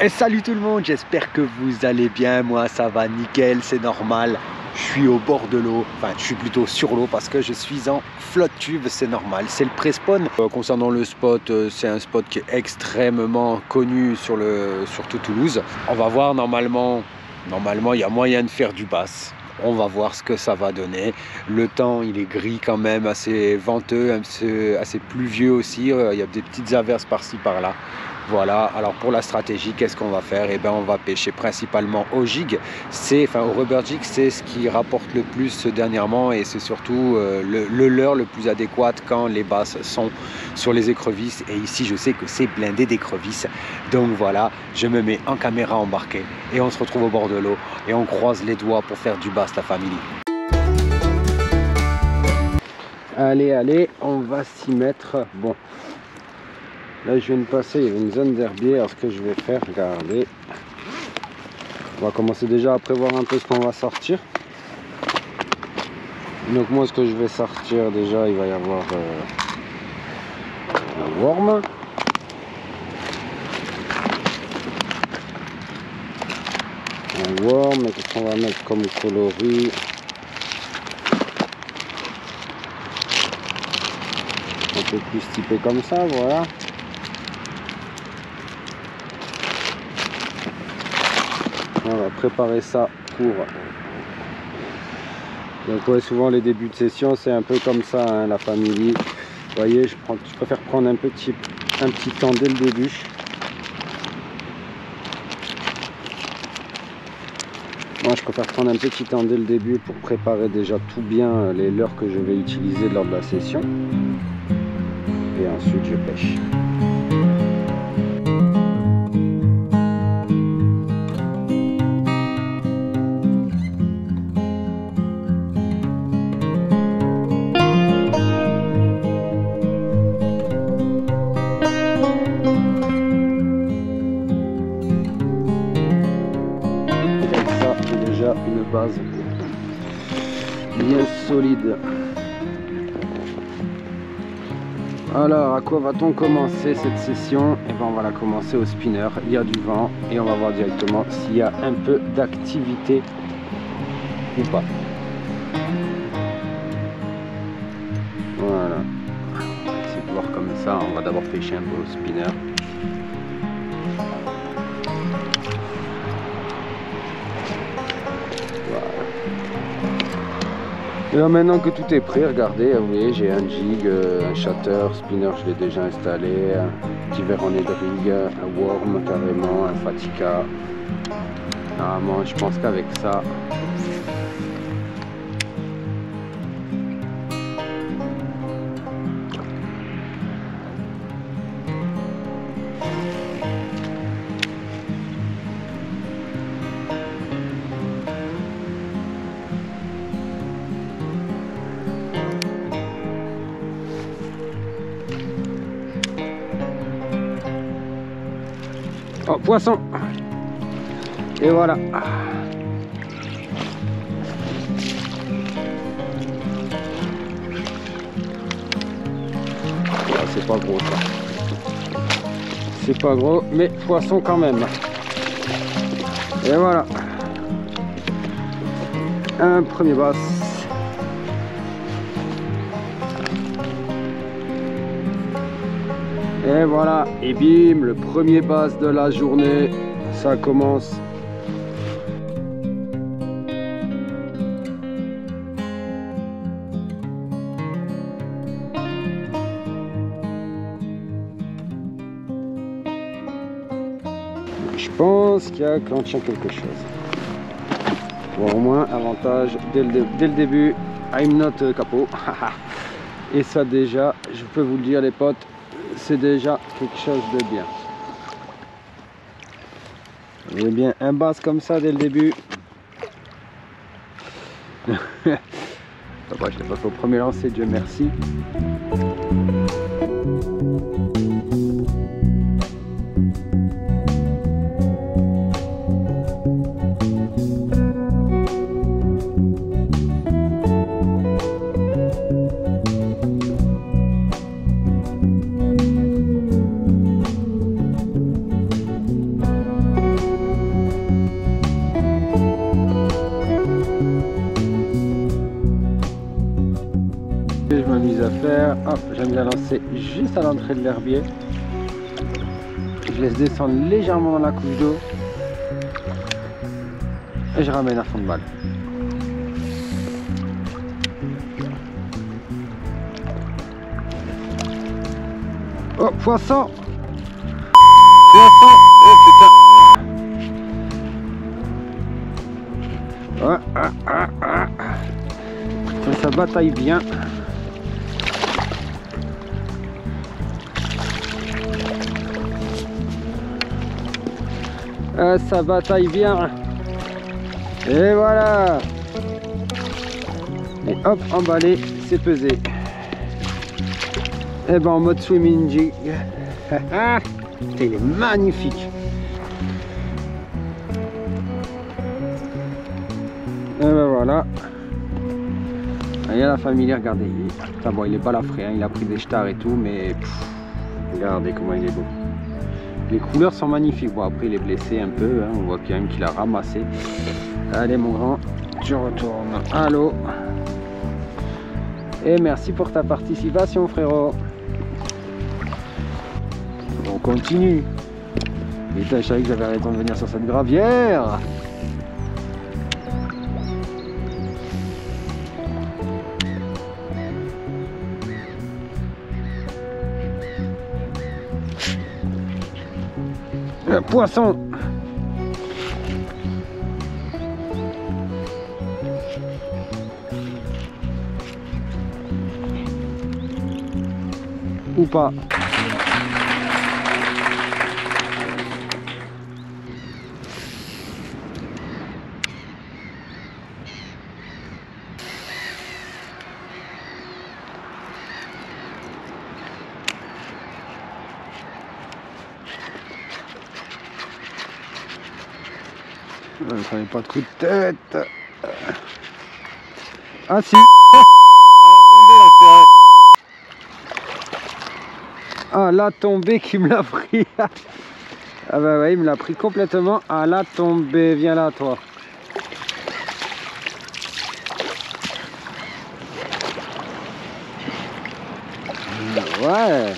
Et salut tout le monde, j'espère que vous allez bien. Moi ça va nickel, c'est normal. Je suis au bord de l'eau, enfin je suis plutôt sur l'eau parce que je suis en flotte tube, c'est normal, c'est le pré-spawn. Concernant le spot, c'est un spot qui est extrêmement connu sur tout Toulouse. On va voir, normalement il y a moyen de faire du bass. On va voir ce que ça va donner. Le temps il est gris quand même, assez venteux, assez pluvieux aussi. Il y a des petites averses par-ci par-là. Voilà, alors pour la stratégie, qu'est-ce qu'on va faire? Eh bien, on va pêcher principalement au jig, au rubber jig, c'est ce qui rapporte le plus dernièrement et c'est surtout le leurre le plus adéquat quand les basses sont sur les écrevisses. Et ici, je sais que c'est blindé d'écrevisses. Donc voilà, je me mets en caméra embarquée et on se retrouve au bord de l'eau et on croise les doigts pour faire du bass, la famille. Allez, on va s'y mettre. Bon. Là je viens de passer, il y a une zone d'herbier. Alors ce que je vais faire, regardez, on va commencer déjà à prévoir un peu ce qu'on va sortir. Donc moi ce que je vais sortir déjà, il va y avoir un worm, et qu'est-ce qu'on va mettre comme coloris? Un peu plus typé comme ça, voilà. On va préparer ça pour... Donc ouais, souvent les débuts de session c'est un peu comme ça, hein, la famille. Vous voyez, je préfère prendre un petit temps dès le début. Moi je préfère prendre un petit temps dès le début pour préparer déjà tout bien les leurres que je vais utiliser lors de la session. Et ensuite je pêche. Une base bien solide. Alors à quoi va-t-on commencer cette session? Et ben on va la commencer au spinner. Il y a du vent et on va voir directement s'il y a un peu d'activité ou pas. Voilà, on va essayer de voir comme ça. On va d'abord pêcher un peu au spinner. Et là, maintenant que tout est prêt, regardez, vous voyez, j'ai un jig, un shatter, spinner, je l'ai déjà installé, un petit verre en edrig, un worm carrément, un fatica. Normalement, je pense qu'avec ça, oh, poisson! Et voilà. C'est pas gros ça. C'est pas gros, mais poisson quand même. Et voilà. Un premier bass. Et voilà, et bim, le premier bass de la journée, ça commence. Je pense qu'il y a quand tient quelque chose. Bon, au moins, avantage, dès le début, I'm not capot. Et ça déjà, je peux vous le dire les potes, c'est déjà quelque chose de bien. Vous voyez bien un bass comme ça dès le début. Je l'ai pas fait au premier lancer, Dieu merci. là, hop, j'aime bien lancer juste à l'entrée de l'herbier. Je laisse descendre légèrement dans la couche d'eau. Et je ramène à fond de balle. Oh, poisson! Poisson! Oh putain! Ça bataille bien. Ça bataille bien. Et voilà. Et hop, emballé, c'est pesé. Et ben en mode swimming jig. Il est magnifique. Et ben voilà. Il y a la famille, regardez. Bon, il est balafré, hein, il a pris des stars et tout, mais regardez comment il est beau. Les couleurs sont magnifiques. Bon, après il est blessé un peu, hein, on voit quand même qu'il a ramassé. Allez mon grand, tu retournes à l'eau. Et merci pour ta participation frérot. On continue. Putain, je savais que j'avais raison de venir sur cette gravière. Le poisson. Ou pas. Ça n'est pas de coup de tête. Ah si. Ah la tombée qui me l'a pris. Ah bah ouais, il me l'a pris complètement à la tombée. Viens là toi. Ouais.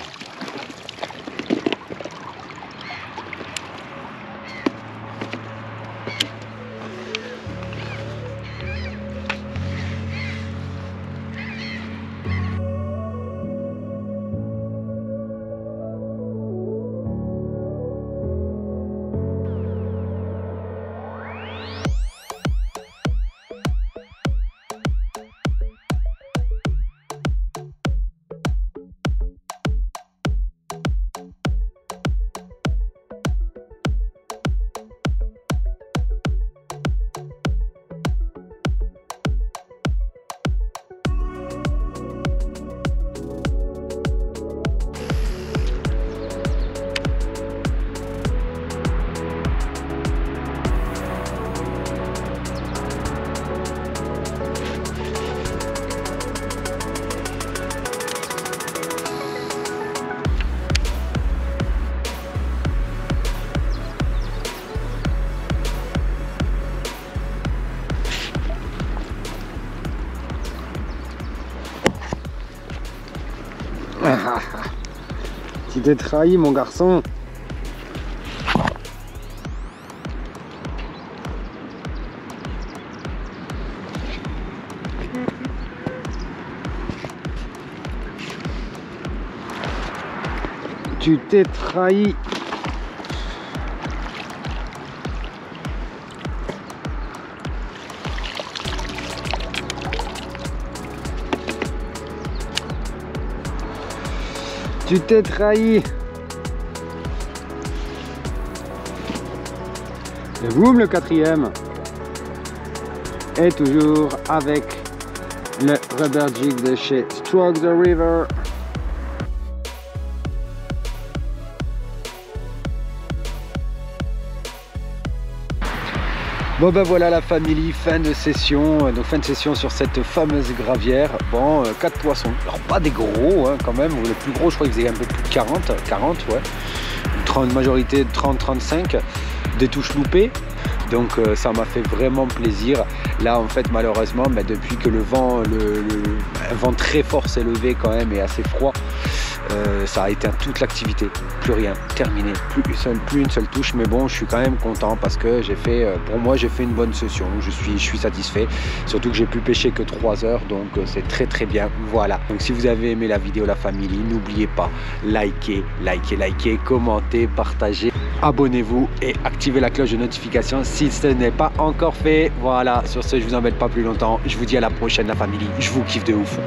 Tu t'es trahi mon garçon. Tu t'es trahi. Tu t'es trahi. Et boum, le quatrième. Et toujours avec le rubber jig de chez Stroke the River. Bon ben voilà la famille, fin de session, donc fin de session sur cette fameuse gravière. Bon, 4 poissons, alors pas des gros hein, quand même, le plus gros je crois qu'il faisait un peu plus de 40 ouais, une majorité de 30-35, des touches loupées. Donc ça m'a fait vraiment plaisir. Là en fait malheureusement depuis que le vent un vent très fort s'est levé quand même et assez froid, ça a éteint toute l'activité, plus rien, terminé, plus une seule touche. Mais bon, je suis quand même content parce que j'ai fait, pour moi j'ai fait une bonne session, je suis satisfait, surtout que j'ai pu pêcher que 3 heures, donc c'est très bien. Voilà, donc si vous avez aimé la vidéo la famille, n'oubliez pas, likez, commentez, partagez, abonnez-vous et activez la cloche de notification si ce n'est pas encore fait. Voilà, sur ce je vous embête pas plus longtemps, je vous dis à la prochaine la famille, je vous kiffe de ouf.